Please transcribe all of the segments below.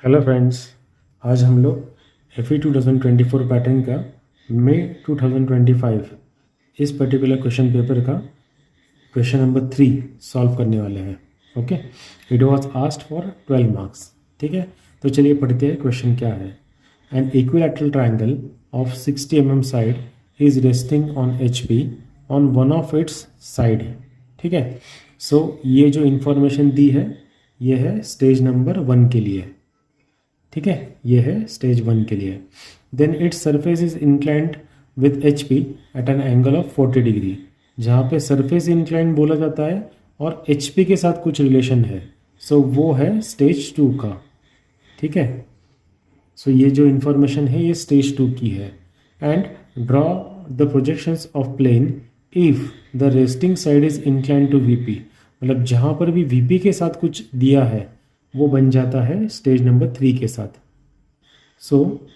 Hello friends, आज हम लोग एफ 2024 पैटर्न का मई 2025 इस पर्टिकुलर क्वेश्चन पेपर का क्वेश्चन नंबर 3 सॉल्व करने वाले हैं। Okay, it was asked for 12 marks. ठीक है, तो चलिए पढ़ते हैं क्वेश्चन क्या है। An equilateral triangle of 60 mm side is resting on H P on one of its side. ठीक है, सो ये जो इंफॉर्मेशन दी है ये है स्टेज नंबर 1 के लिए। ठीक है, ये है स्टेज 1 के लिए। Then its surface is inclined with H P at an angle of 40 degree. जहाँ पे सरफेस इंक्लाइंड बोला जाता है और एच पी के साथ कुछ रिलेशन है, सो वो है स्टेज 2 का। ठीक है, सो ये जो इन्फॉर्मेशन है ये स्टेज 2 की है। And draw the projections of plane if the resting side is inclined to V P. मतलब जहाँ पर भी वी पी के साथ कुछ दिया है वो बन जाता है स्टेज नंबर 3 के साथ। सो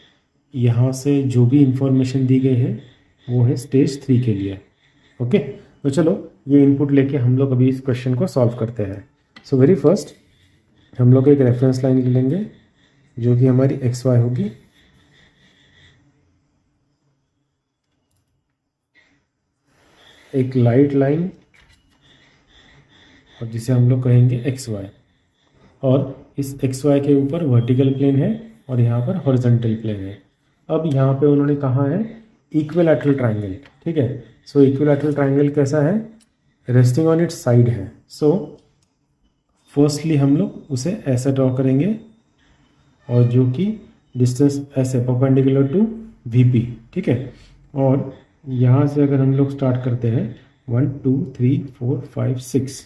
यहाँ से जो भी इंफॉर्मेशन दी गई है वो है स्टेज 3 के लिए। ओके, तो चलो ये इनपुट लेके हम लोग अभी इस क्वेश्चन को सॉल्व करते हैं। सो वेरी फर्स्ट हम लोग एक रेफरेंस लाइन ले लेंगे जो कि हमारी एक्स वाई होगी। एक लाइट लाइन और जिसे हम लोग कहेंगे एक्स वाई, और इस एक्स वाई के ऊपर वर्टिकल प्लेन है और यहाँ पर हॉरिजॉन्टल प्लेन है। अब यहाँ पे उन्होंने कहा है इक्विलैटरल ट्राइंगल। ठीक है, सो इक्विलैटरल ट्राइंगल कैसा है, रेस्टिंग ऑन इट्स साइड है। सो फर्स्टली हम लोग उसे ऐसे ड्रॉ करेंगे और जो कि डिस्टेंस ऐसे परपेंडिकुलर टू वी पी। ठीक है, और यहाँ से अगर हम लोग स्टार्ट करते हैं 1 2 3 4 5 6,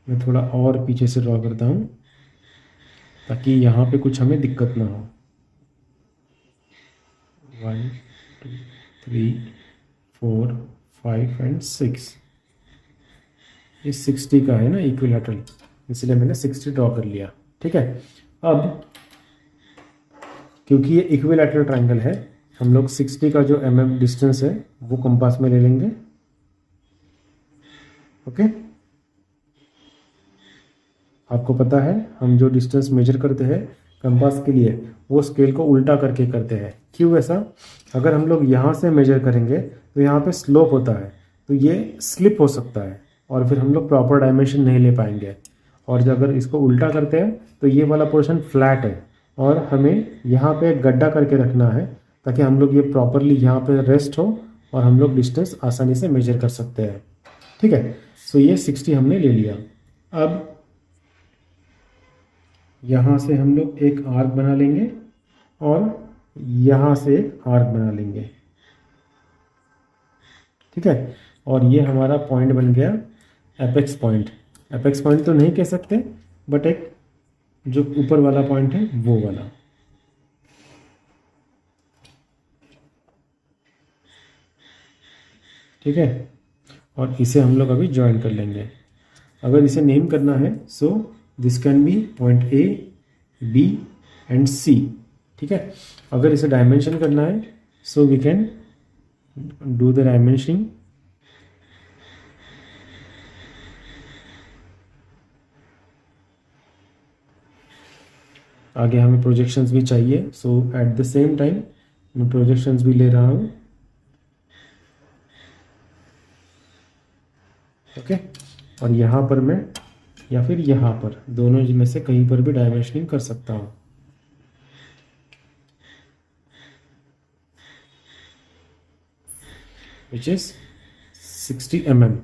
मैं थोड़ा और पीछे से ड्रॉ करता हूँ ताकि यहाँ पे कुछ हमें दिक्कत ना हो। 1 2 3 4 5 एंड 6, ये 60 का है ना इक्विलैटरल, इसलिए मैंने 60 ड्रॉ कर लिया। ठीक है, अब क्योंकि ये इक्विलैटरल ट्राइंगल है हम लोग 60 का जो mm डिस्टेंस है वो कंपास में ले लेंगे। ओके, आपको पता है हम जो डिस्टेंस मेजर करते हैं कंपास के लिए वो स्केल को उल्टा करके करते हैं। क्यों ऐसा, अगर हम लोग यहाँ से मेजर करेंगे तो यहाँ पे स्लोप होता है तो ये स्लिप हो सकता है और फिर हम लोग प्रॉपर डायमेंशन नहीं ले पाएंगे। और जब अगर इसको उल्टा करते हैं तो ये वाला पोर्शन फ्लैट है और हमें यहाँ पे एक गड्ढा करके रखना है ताकि हम लोग ये प्रॉपरली यहाँ पे रेस्ट हो और हम लोग डिस्टेंस आसानी से मेजर कर सकते हैं। ठीक है, सो ये 60 हमने ले लिया। अब यहाँ से हम लोग एक आर्क बना लेंगे और यहाँ से एक आर्क बना लेंगे। ठीक है, और ये हमारा पॉइंट बन गया एपेक्स पॉइंट। एपेक्स पॉइंट तो नहीं कह सकते बट एक जो ऊपर वाला पॉइंट है वो वाला। ठीक है, और इसे हम लोग अभी ज्वाइन कर लेंगे। अगर इसे नेम करना है so this can be point A B and C. ठीक है, अगर इसे डायमेंशन करना है so we can do the dimensioning. आगे हमें प्रोजेक्शंस भी चाहिए, so at the same time मैं प्रोजेक्शंस भी ले रहा हूँ। ओके, और यहाँ पर मैं या फिर यहाँ पर दोनों में से कहीं पर भी डायमेंशनिंग कर सकता हूँ। विच इज 60 mm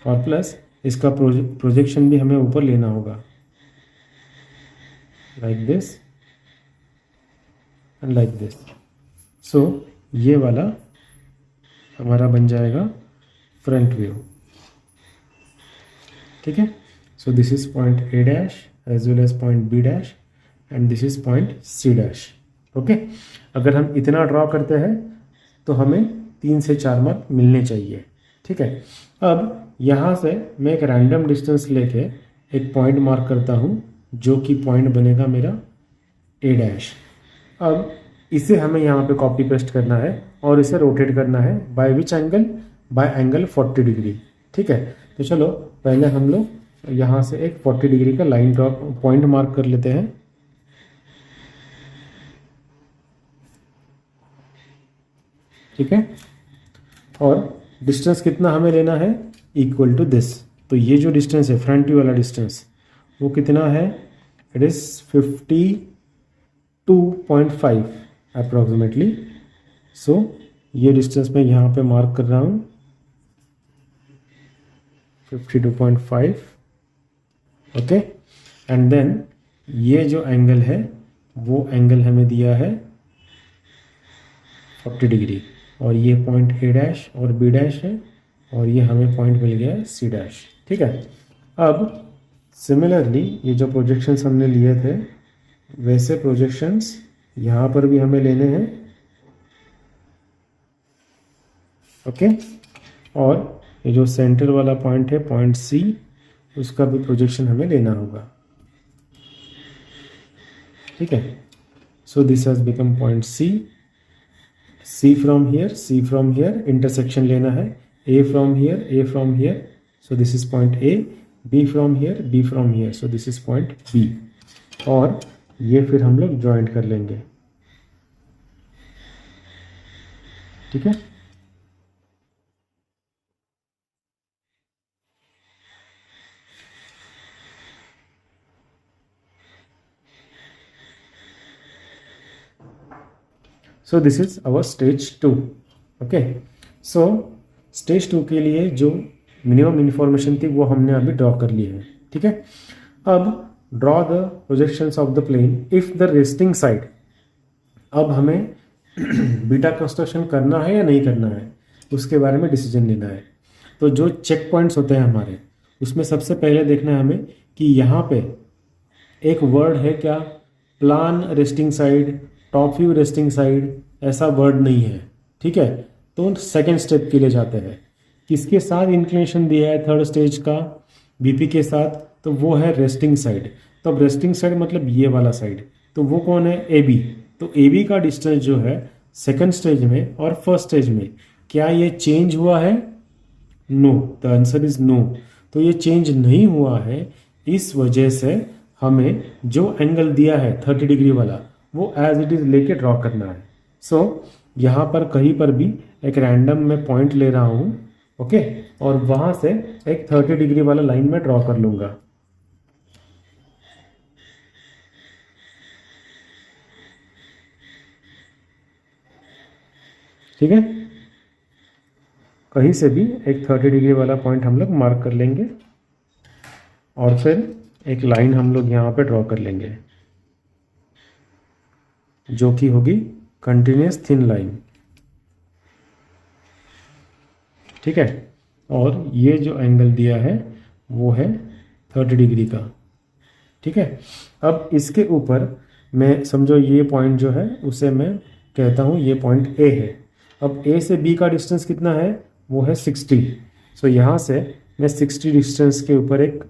और प्लस इसका प्रोजेक्शन भी हमें ऊपर लेना होगा like this and like this. So ये वाला हमारा बन जाएगा फ्रंट व्यू। ठीक है, so this is point A dash as well as point B dash and this is point C dash. Okay, अगर हम इतना ड्रॉ करते हैं तो हमें 3 से 4 मार्क मिलने चाहिए। ठीक है, अब यहाँ से मैं एक रैंडम डिस्टेंस लेके एक पॉइंट मार्क करता हूँ जो कि पॉइंट बनेगा मेरा ए डैश। अब इसे हमें यहाँ पे कॉपी पेस्ट करना है और इसे रोटेट करना है by which angle, bye angle 40 degree. ठीक है, तो चलो पहले हम लोग यहाँ से एक 40 डिग्री का लाइन ड्रॉ पॉइंट मार्क कर लेते हैं। ठीक है, और डिस्टेंस कितना हमें लेना है, इक्वल टू दिस। तो ये जो डिस्टेंस है फ्रंट व्यू वाला डिस्टेंस वो कितना है, इट इज़ 52.5 अप्रॉक्सीमेटली। सो ये डिस्टेंस मैं यहाँ पे मार्क कर रहा हूँ 52.5। ओके, एंड देन ये जो एंगल है वो एंगल हमें दिया है 40 डिग्री, और ये पॉइंट ए डैश और बी डैश है, और ये हमें पॉइंट मिल गया है सी डैश। ठीक है, अब सिमिलरली ये जो प्रोजेक्शंस हमने लिए थे वैसे प्रोजेक्शंस यहाँ पर भी हमें लेने हैं। ओके, और ये जो सेंटर वाला पॉइंट है पॉइंट सी, उसका भी प्रोजेक्शन हमें लेना होगा। ठीक है, so this has become point C. C from here intersection लेना है, A from here, so this is point A, B from here, so this is point B, और ये फिर हम लोग ज्वाइंट कर लेंगे। ठीक है, so this is our stage 2। Okay, so stage 2 के लिए जो मिनिमम इंफॉर्मेशन थी वो हमने अभी ड्रॉ कर ली है। ठीक है, अब draw the projections of the plane if the resting side. अब हमें बीटा कंस्ट्रक्शन करना है या नहीं करना है उसके बारे में डिसीजन लेना है। तो जो चेक पॉइंट्स होते हैं हमारे, उसमें सबसे पहले देखना है हमें कि यहाँ पे एक वर्ड है क्या, plan resting side, top view resting side, ऐसा वर्ड नहीं है। ठीक है, तो सेकेंड स्टेप के लिए जाते हैं। किसके साथ इंक्लिनेशन दिया है थर्ड स्टेज का, बीपी के साथ, तो वो है रेस्टिंग साइड। तो अब रेस्टिंग साइड मतलब ये वाला साइड, तो वो कौन है, ए बी। तो ए बी का डिस्टेंस जो है सेकेंड स्टेज में और फर्स्ट स्टेज में, क्या ये चेंज हुआ है, no, the answer is no. तो ये चेंज नहीं हुआ है, इस वजह से हमें जो एंगल दिया है 30 डिग्री वाला वो एज इट इज़ लेके ड्रॉ करना है। सो यहाँ पर कहीं पर भी एक रैंडम मैं पॉइंट ले रहा हूँ। ओके, और वहाँ से एक 30 डिग्री वाला लाइन में ड्रॉ कर लूँगा। ठीक है, कहीं से भी एक 30 डिग्री वाला पॉइंट हम लोग मार्क कर लेंगे, और फिर एक लाइन हम लोग यहाँ पे ड्रॉ कर लेंगे जो कि होगी कंटिन्यूस थिन लाइन। ठीक है, और ये जो एंगल दिया है वो है 30 डिग्री का। ठीक है, अब इसके ऊपर मैं समझो ये पॉइंट जो है उसे मैं कहता हूँ ये पॉइंट ए है। अब ए से बी का डिस्टेंस कितना है, वो है 60। सो यहाँ से मैं 60 डिस्टेंस के ऊपर एक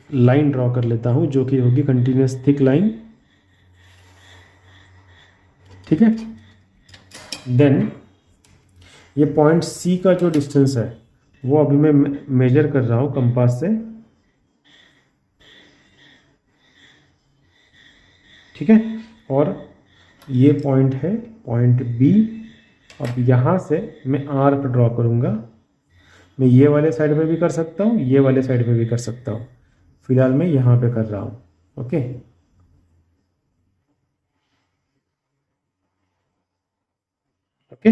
लाइन ड्रॉ कर लेता हूँ जो कि होगी कंटिन्यूस थिक लाइन। ठीक है, देन ये पॉइंट सी का जो डिस्टेंस है वो अभी मैं मेजर कर रहा हूँ कंपास से। ठीक है, और ये पॉइंट है पॉइंट बी। अब यहाँ से मैं आर्क ड्रॉ करूँगा। मैं ये वाले साइड पे भी कर सकता हूँ, ये वाले साइड पे भी कर सकता हूँ, फिलहाल मैं यहाँ पे कर रहा हूँ। ओके, ओके,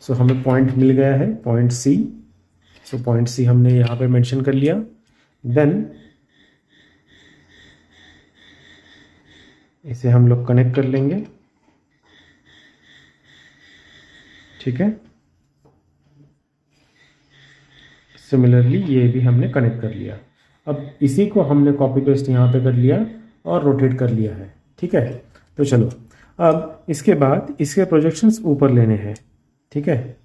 सो हमें पॉइंट मिल गया है पॉइंट सी। सो पॉइंट सी हमने यहाँ पे मेंशन कर लिया। देन इसे हम लोग कनेक्ट कर लेंगे। ठीक है, सिमिलरली ये भी हमने कनेक्ट कर लिया। अब इसी को हमने कॉपी पेस्ट यहाँ पे कर लिया और रोटेट कर लिया है। ठीक है, तो चलो अब इसके बाद इसके प्रोजेक्शंस ऊपर लेने हैं। ठीक है,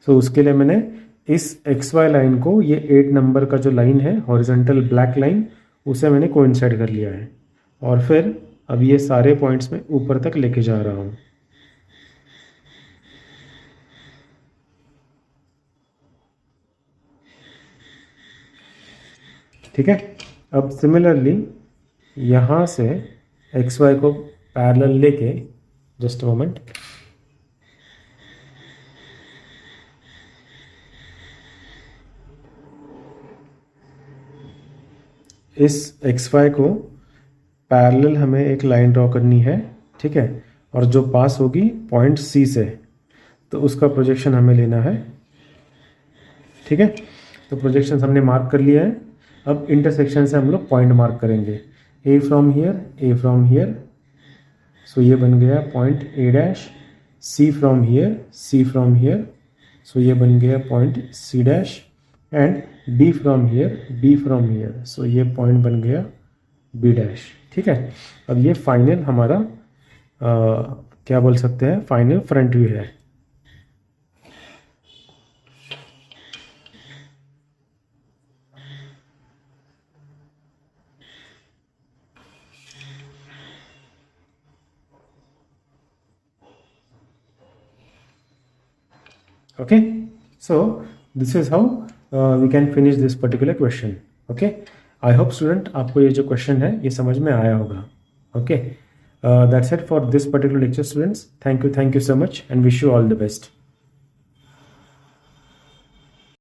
सो उसके लिए मैंने इस एक्स वाई लाइन को, ये 8 नंबर का जो लाइन है हॉरिजॉन्टल ब्लैक लाइन, उसे मैंने कोइंसाइड कर लिया है, और फिर अब ये सारे पॉइंट्स में ऊपर तक लेके जा रहा हूँ। ठीक है। अब सिमिलरली यहाँ से एक्स वाई को पैरेलल लेके, जस्ट मोमेंट, इस एक्स वाई को पैरेलल हमें एक लाइन ड्रॉ करनी है, ठीक है, और जो पास होगी पॉइंट सी से, तो उसका प्रोजेक्शन हमें लेना है, ठीक है। तो प्रोजेक्शन हमने मार्क कर लिया है। अब इंटरसेक्शन से हम लोग पॉइंट मार्क करेंगे, A from here, A from here, so ये बन गया point A dash, C from here, C from here, so ये बन गया point C dash, and B from here, B from here, so ये पॉइंट बन गया बी डैश, ठीक है। अब ये फाइनल हमारा क्या बोल सकते हैं, फाइनल फ्रंट व्यू है। Okay, so this is how we can finish this particular question. Okay, I hope student आपको ये जो question है ये समझ में आया होगा. Okay, that's it for this particular lecture, students. Thank you so much and wish you all the best.